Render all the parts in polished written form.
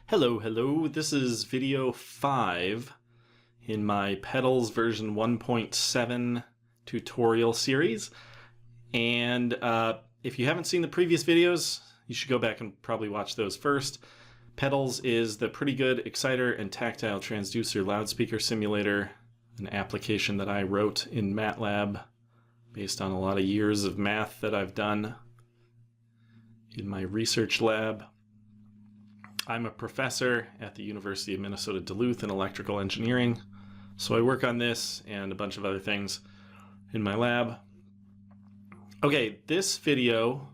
Hello, this is video 5 in my PETTaLS version 1.7 tutorial series. And if you haven't seen the previous videos, you should go back and probably watch those first. PETTaLS is the pretty good exciter and tactile transducer loudspeaker simulator, an application that I wrote in MATLAB based on a lot of years of math that I've done in my research lab. I'm a professor at the University of Minnesota Duluth in electrical engineering, so I work on this and a bunch of other things in my lab. Okay, this video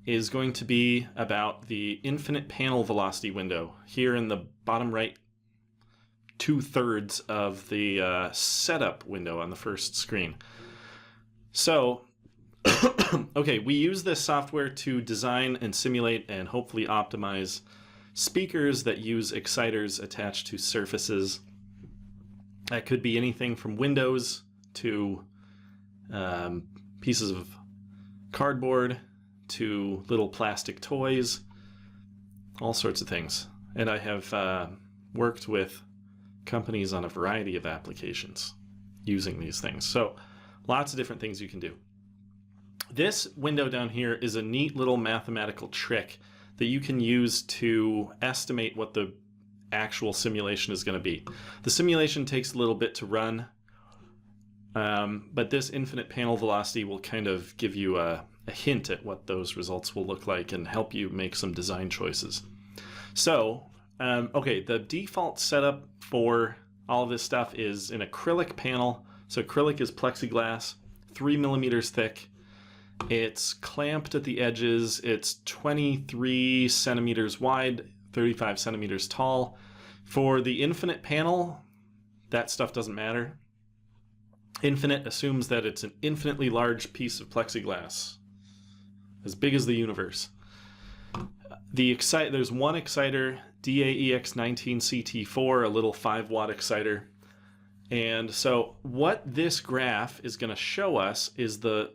is going to be about the infinite panel velocity window here in the bottom right 2/3 of the setup window on the first screen. So, okay, we use this software to design and simulate and hopefully optimize speakers that use exciters attached to surfaces. That could be anything from windows to pieces of cardboard to little plastic toys, all sorts of things. And I have worked with companies on a variety of applications using these things. So lots of different things you can do. This window down here is a neat little mathematical trick that you can use to estimate what the actual simulation is going to be. The simulation takes a little bit to run, but this infinite panel velocity will kind of give you a hint at what those results will look like and help you make some design choices. So, okay, the default setup for all of this stuff is an acrylic panel. So acrylic is plexiglass, 3 millimeters thick. It's clamped at the edges. It's 23 centimeters wide, 35 centimeters tall. For the infinite panel, that stuff doesn't matter. Infinite assumes that it's an infinitely large piece of plexiglass, as big as the universe. There's one exciter, DAEX19CT4, a little 5-watt exciter. And so what this graph is going to show us is the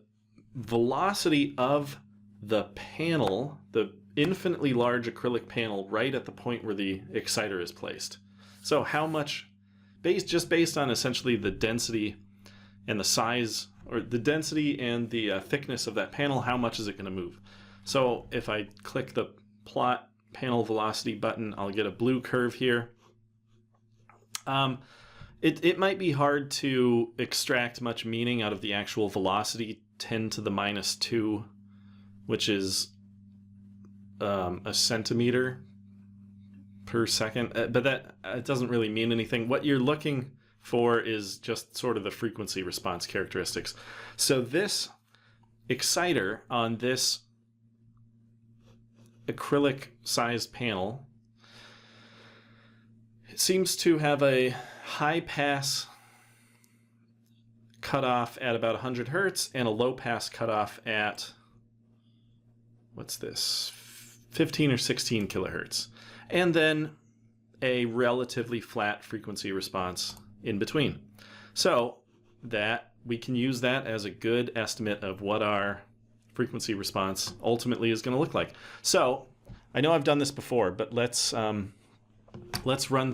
velocity of the panel, the infinitely large acrylic panel, right at the point where the exciter is placed. So how much, just based on essentially the density and the size, or the density and the thickness of that panel, how much is it going to move? So if I click the plot panel velocity button, I'll get a blue curve here. It might be hard to extract much meaning out of the actual velocity, 10 to the minus 2, which is a centimeter per second, but that it doesn't really mean anything. What you're looking for is just sort of the frequency response characteristics. So this exciter on this acrylic sized panel seems to have a high pass cutoff at about 100 hertz and a low pass cutoff at, what's this, 15 or 16 kilohertz, and then a relatively flat frequency response in between. So that we can use that as a good estimate of what our frequency response ultimately is going to look like. So I know I've done this before, but let's run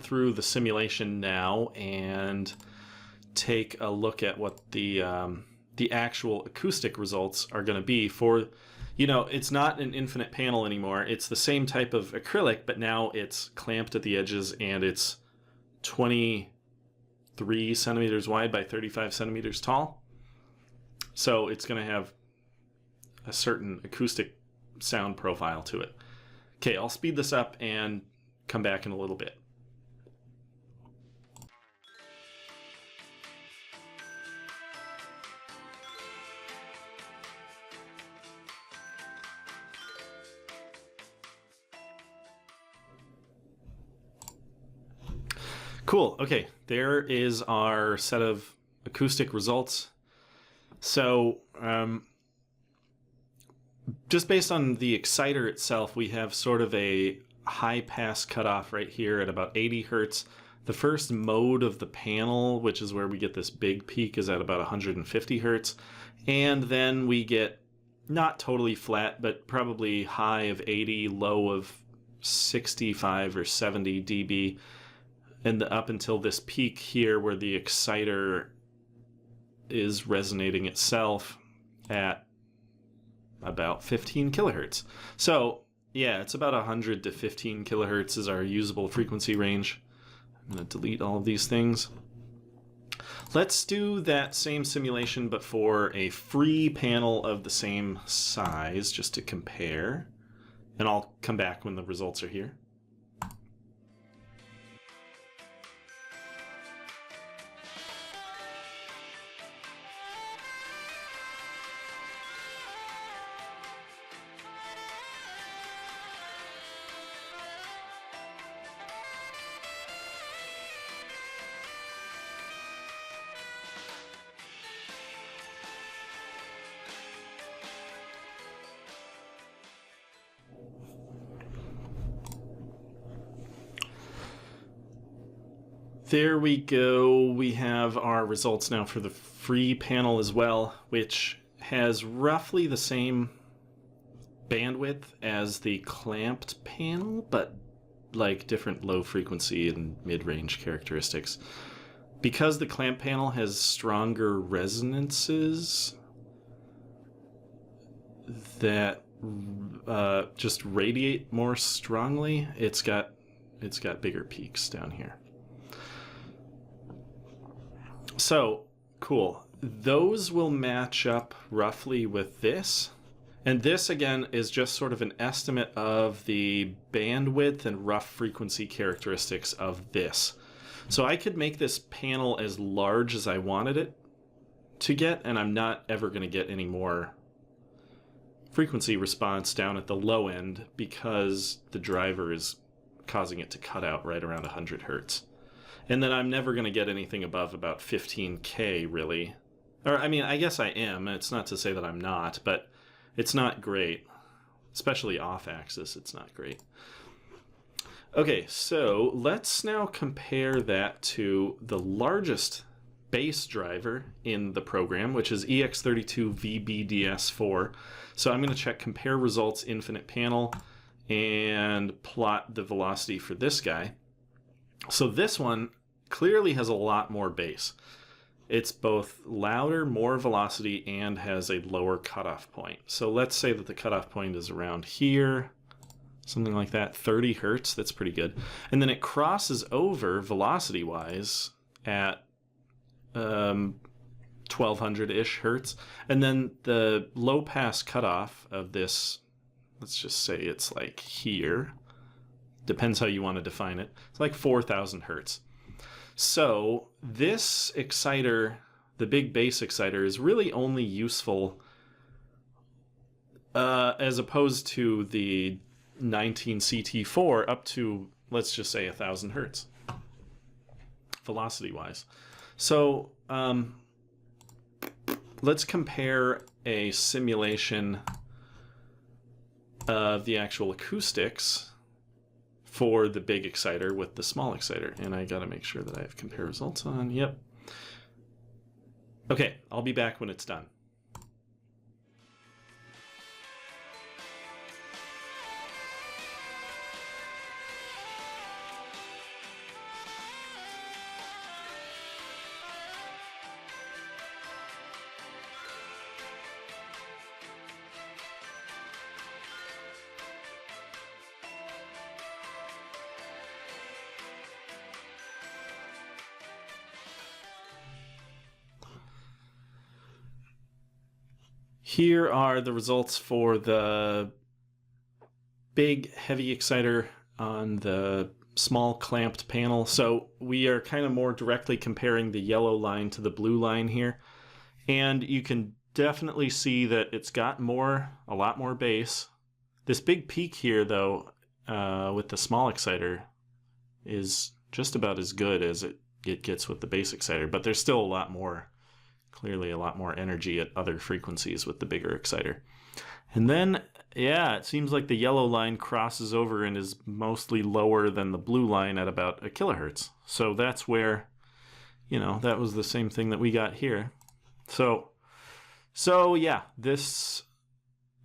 through the simulation now and take a look at what the actual acoustic results are going to be for, it's not an infinite panel anymore. It's the same type of acrylic, but now it's clamped at the edges and it's 23 centimeters wide by 35 centimeters tall. So it's going to have a certain acoustic sound profile to it. Okay, I'll speed this up and come back in a little bit. Cool. Okay, there is our set of acoustic results. So just based on the exciter itself, we have sort of a high pass cutoff right here at about 80 hertz. The first mode of the panel, which is where we get this big peak, is at about 150 hertz. And then we get not totally flat, but probably high of 80, low of 65 or 70 dB, and up until this peak here where the exciter is resonating itself at about 15 kilohertz. So yeah, it's about 100 to 15 kilohertz is our usable frequency range. I'm going to delete all of these things. Let's do that same simulation, but for a free panel of the same size, just to compare. And I'll come back when the results are here. There we go. We have our results now for the free panel as well, which has roughly the same bandwidth as the clamped panel, but like different low frequency and mid-range characteristics. Because the clamp panel has stronger resonances that just radiate more strongly, it's got bigger peaks down here. So, cool. Those will match up roughly with this. And this, again, is just sort of an estimate of the bandwidth and rough frequency characteristics of this. So I could make this panel as large as I wanted it to get, and I'm not ever going to get any more frequency response down at the low end because the driver is causing it to cut out right around 100 hertz. And then I'm never going to get anything above about 15K, really. Or, I mean, I guess I am. It's not to say that I'm not, but it's not great. Especially off-axis, it's not great. Okay, so let's now compare that to the largest base driver in the program, which is EX32VBDS4. So I'm going to check compare results infinite panel and plot the velocity for this guy. So this one clearly has a lot more bass. It's both louder, more velocity, and has a lower cutoff point. So let's say that the cutoff point is around here, something like that, 30 hertz. That's pretty good. And then it crosses over velocity-wise at 1200-ish hertz. And then the low-pass cutoff of this, let's just say it's like here. Depends how you want to define it. It's like 4,000 hertz. So this exciter, the big bass exciter, is really only useful as opposed to the 19CT4 up to, let's just say, 1,000 hertz, velocity-wise. So let's compare a simulation of the actual acoustics for the big exciter with the small exciter. And I gotta make sure that I have compare results on. Yep. Okay, I'll be back when it's done. Here are the results for the big heavy exciter on the small clamped panel. So we are kind of more directly comparing the yellow line to the blue line here. And you can definitely see that it's got a lot more bass. This big peak here, though, with the small exciter is just about as good as it gets with the bass exciter, but there's still clearly a lot more energy at other frequencies with the bigger exciter. And then, yeah, it seems like the yellow line crosses over and is mostly lower than the blue line at about a kilohertz. So that's where, that was the same thing that we got here. So yeah, this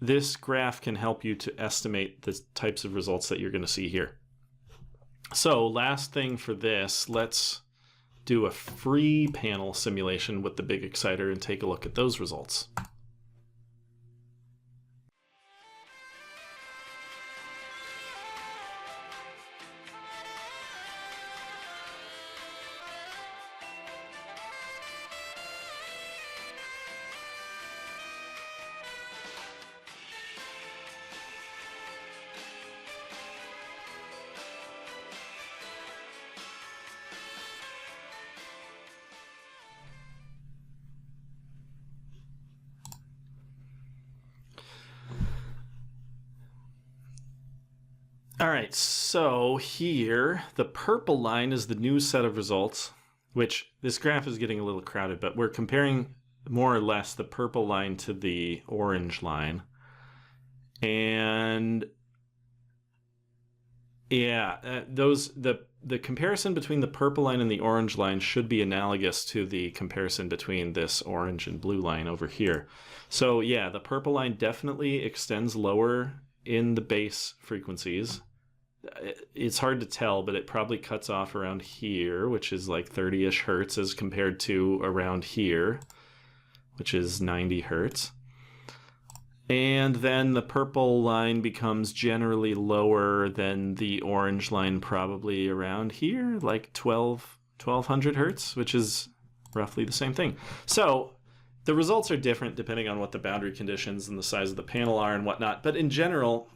this graph can help you to estimate the types of results that you're going to see here. So last thing for this, let's do a free panel simulation with the big exciter and take a look at those results. All right, so here, the purple line is the new set of results, which this graph is getting a little crowded, but we're comparing more or less the purple line to the orange line. And yeah, the comparison between the purple line and the orange line should be analogous to the comparison between this orange and blue line over here. So yeah, the purple line definitely extends lower in the base frequencies. It's hard to tell, but it probably cuts off around here, which is like 30-ish hertz, as compared to around here, which is 90 hertz. And then the purple line becomes generally lower than the orange line, probably around here, like 1200 hertz, which is roughly the same thing. So the results are different depending on what the boundary conditions and the size of the panel are and whatnot. But in general,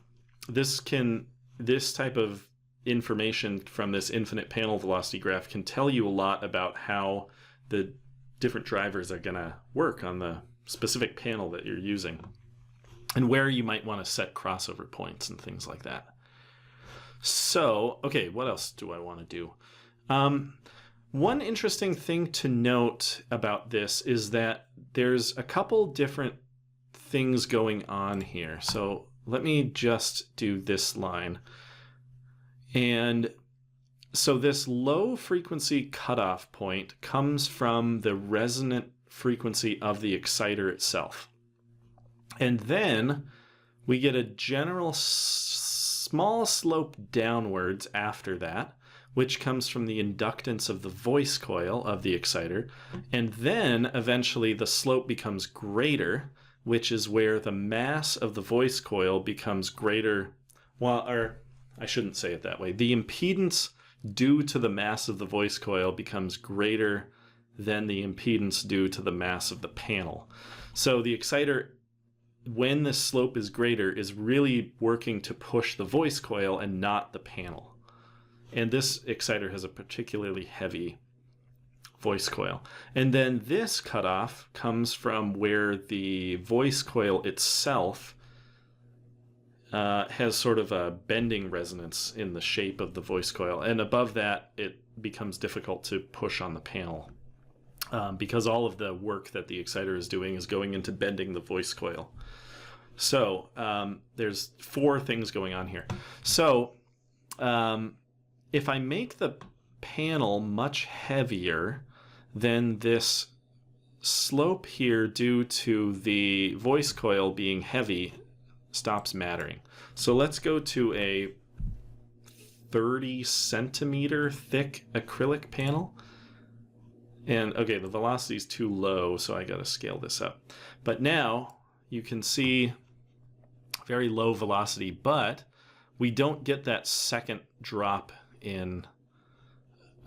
this type of information from this infinite panel velocity graph can tell you a lot about how the different drivers are going to work on the specific panel that you're using, and where you might want to set crossover points and things like that. So, okay, what else do I want to do? One interesting thing to note about this is that there's a couple different things going on here. So let me just do this line. And so this low frequency cutoff point comes from the resonant frequency of the exciter itself. And then we get a general small slope downwards after that, which comes from the inductance of the voice coil of the exciter. And then eventually the slope becomes greater, which is where the mass of the voice coil becomes greater. Well, or I shouldn't say it that way. The impedance due to the mass of the voice coil becomes greater than the impedance due to the mass of the panel. So the exciter, when the slope is greater, is really working to push the voice coil and not the panel. And this exciter has a particularly heavy voice coil. And then this cutoff comes from where the voice coil itself has sort of a bending resonance in the shape of the voice coil. And above that, it becomes difficult to push on the panel because all of the work that the exciter is doing is going into bending the voice coil. So there's four things going on here. So if I make the panel much heavier, then this slope here due to the voice coil being heavy stops mattering. So let's go to a 30 centimeter thick acrylic panel. And okay, the velocity is too low, so I got to scale this up. But now you can see very low velocity, but we don't get that second drop in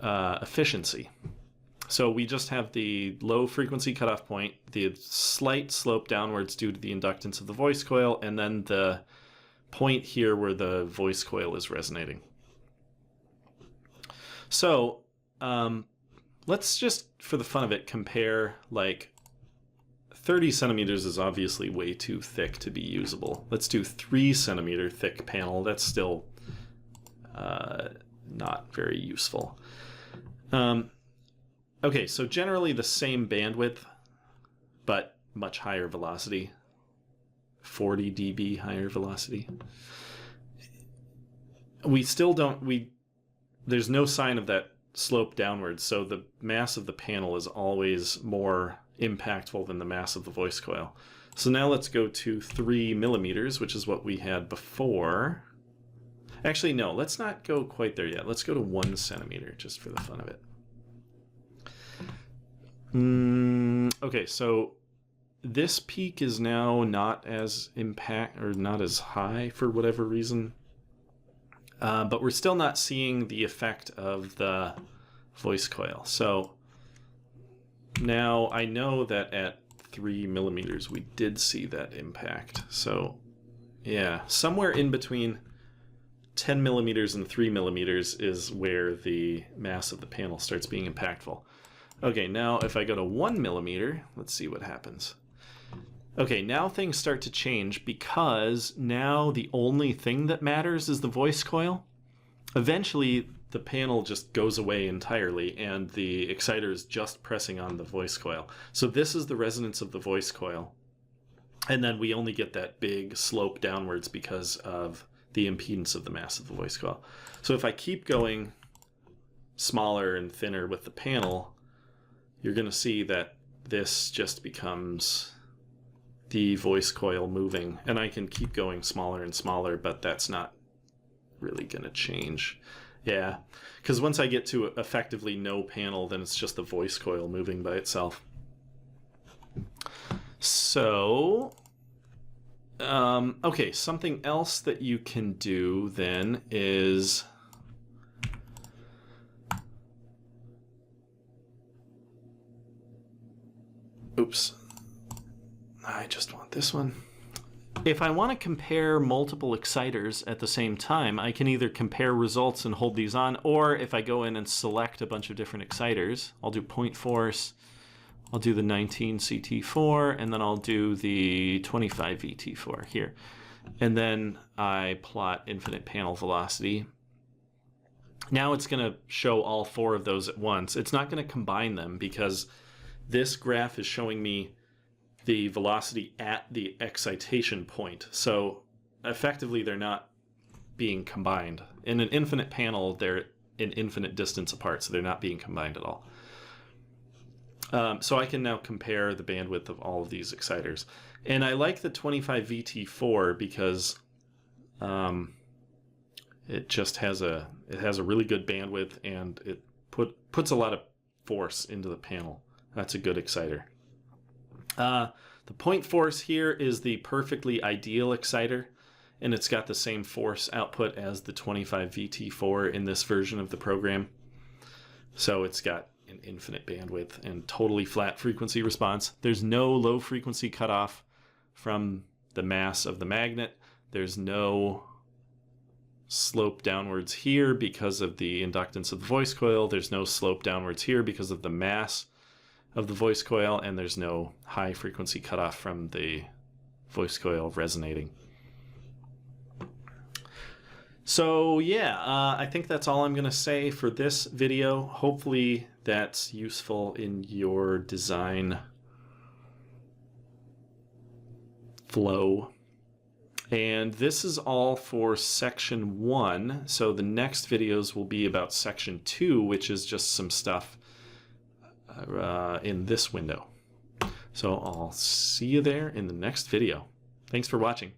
efficiency. So we just have the low frequency cutoff point, the slight slope downwards due to the inductance of the voice coil, and then the point here where the voice coil is resonating. So let's just, for the fun of it, compare, like, 30 centimeters is obviously way too thick to be usable. Let's do 3 centimeter thick panel. That's still not very useful. Okay, so generally the same bandwidth, but much higher velocity. 40 dB higher velocity. We still don't, there's no sign of that slope downwards, so the mass of the panel is always more impactful than the mass of the voice coil. So now let's go to 3 millimeters, which is what we had before. Actually, no, let's not go quite there yet. Let's go to 1 centimeter just for the fun of it. Okay, so this peak is now not as not as high for whatever reason. But we're still not seeing the effect of the voice coil. So now I know that at 3 millimeters we did see that impact. So yeah, somewhere in between 10 millimeters and 3 millimeters is where the mass of the panel starts being impactful. Okay, now if I go to 1 millimeter, let's see what happens. Okay, now things start to change because now the only thing that matters is the voice coil. Eventually, the panel just goes away entirely and the exciter is just pressing on the voice coil. So this is the resonance of the voice coil. And then we only get that big slope downwards because of the impedance of the mass of the voice coil. So if I keep going smaller and thinner with the panel, you're going to see that this just becomes the voice coil moving, and I can keep going smaller and smaller, but that's not really going to change. Yeah, because once I get to effectively no panel, then it's just the voice coil moving by itself. So, okay, something else that you can do then is oops. I just want this one. If I want to compare multiple exciters at the same time, I can either compare results and hold these on, or if I go in and select a bunch of different exciters, I'll do point force, I'll do the 19 CT4, and then I'll do the 25 VT4 here. And then I plot infinite panel velocity. Now it's going to show all 4 of those at once. It's not going to combine them because this graph is showing me the velocity at the excitation point. So effectively they're not being combined. In an infinite panel, they're an infinite distance apart, so they're not being combined at all. So I can now compare the bandwidth of all of these exciters. And I like the 25 VT4 because it just has a really good bandwidth, and it puts a lot of force into the panel. That's a good exciter. The point force here is the perfectly ideal exciter, and it's got the same force output as the 25 VT4 in this version of the program. So it's got an infinite bandwidth and totally flat frequency response. There's no low frequency cutoff from the mass of the magnet. There's no slope downwards here because of the inductance of the voice coil. There's no slope downwards here because of the mass of the voice coil, and there's no high frequency cutoff from the voice coil resonating. So yeah, I think that's all I'm going to say for this video. Hopefully that's useful in your design flow. And this is all for section 1. So the next videos will be about section 2, which is just some stuff in this window. So I'll see you there in the next video. Thanks for watching.